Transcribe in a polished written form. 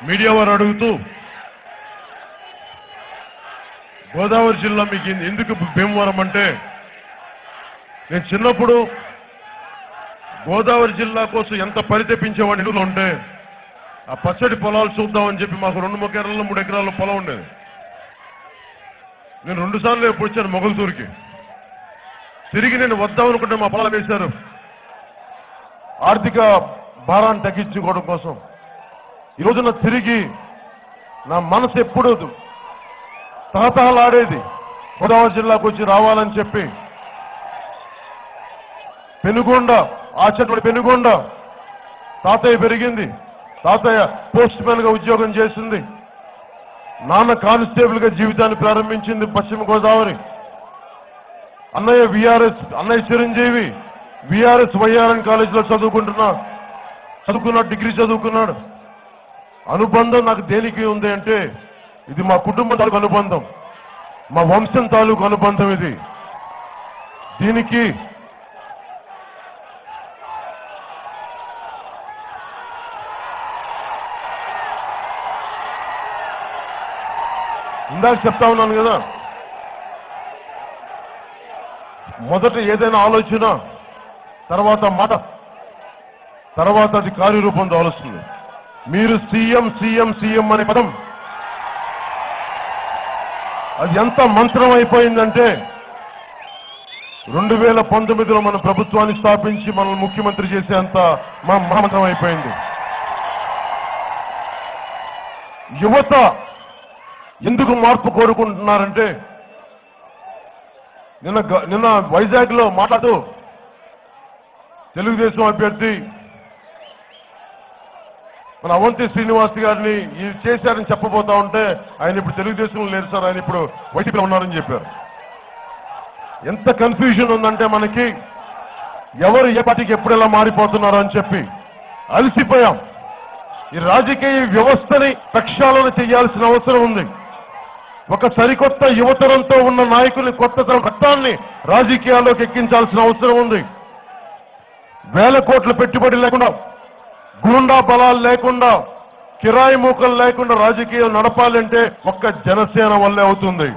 Media వారు అడుగుతూ గోదావరి జిల్లా మీకు ఎందుకు భీమవరం అంటే నేను చిన్నప్పుడు గోదావరి జిల్లా కోసం ఎంత పరితపించేవాడిని ఉంటే ఆ పచ్చడి పొలాలు చూద్దామని చెప్పి మాకు 2 ఎకరాలు 3 ఎకరాల పొలం ఉండేది. నేను 2 సార్లు ఎప్పుడు వచ్చాను మొగల్తూరుకి. తిరిగి నేను వద్దామనుకుంటే మా పొలాలు వేశారు. ఆర్థిక భారాన్ని తగ్గించుకోవడం కోసం ఈ రోజున తిరిగి నా మనసు ఎప్పుడూ తహతహలాడేది గోదావరి జిల్లాకు వచ్చి రావాలని చెప్పి. పెనుగొండ ఆచటువంటి పెనుగొండ తాతయ్య పెరిగింది. తాతయ్య పోస్ట్ మ్యాన్ గా ఉద్యోగం చేసింది. నాన్న కానిస్టేబుల్ గా జీవితాన్ని ప్రారంభించింది పశ్చిమ గోదావరి. అన్నయ్య అన్నయ్య చిరంజీవి విఆర్ఎస్ వైఆర్ఎన్ కాలేజీలో చదువుకున్నాడు, డిగ్రీ చదువుకున్నాడు. అనుబంధం నాకు దేనికి ఉంది అంటే ఇది మా కుటుంబం తాలూకు అనుబంధం, మా వంశం తాలూకు అనుబంధం. ఇది దీనికి ఇందాక చెప్తా ఉన్నాను కదా, మొదట ఏదైనా ఆలోచన తర్వాత మాట, తర్వాత అది కార్యరూపం దాలుస్తుంది. మీరు సీఎం సీఎం సీఎం అనే పదం అది ఎంత మంత్రం అయిపోయిందంటే 2019లో మన ప్రభుత్వాన్ని స్థాపించి మనల్ని ముఖ్యమంత్రి చేసేంత మా మహామంత్రం అయిపోయింది. యువత ఎందుకు మార్పు కోరుకుంటున్నారంటే నిన్న వైజాగ్ లో మాట్లాడుతూ తెలుగుదేశం అభ్యర్థి మన అవంతి శ్రీనివాస్ గారిని ఇది చేశారని చెప్పబోతా ఉంటే ఆయన ఇప్పుడు తెలుగుదేశంలో లేరు సార్, ఆయన ఇప్పుడు వైసీపీలో ఉన్నారని చెప్పారు. ఎంత కన్ఫ్యూజన్ ఉందంటే మనకి ఎవరు ఏ పార్టీకి ఎప్పుడు ఎలా మారిపోతున్నారో అని చెప్పి అలసిపోయాం. ఈ రాజకీయ వ్యవస్థని ప్రక్షాళన చేయాల్సిన అవసరం ఉంది. ఒక సరికొత్త యువతరంతో ఉన్న నాయకుల్ని కొత్త రక్తాన్ని రాజకీయాల్లోకి ఎక్కించాల్సిన అవసరం ఉంది. వేల కోట్ల పెట్టుబడి లేకుండా, గూండా బలాలు లేకుండా, కిరాయి మూకలు లేకుండా రాజకీయాలు నడపాలంటే ఒక్క జనసేన వల్లే అవుతుంది.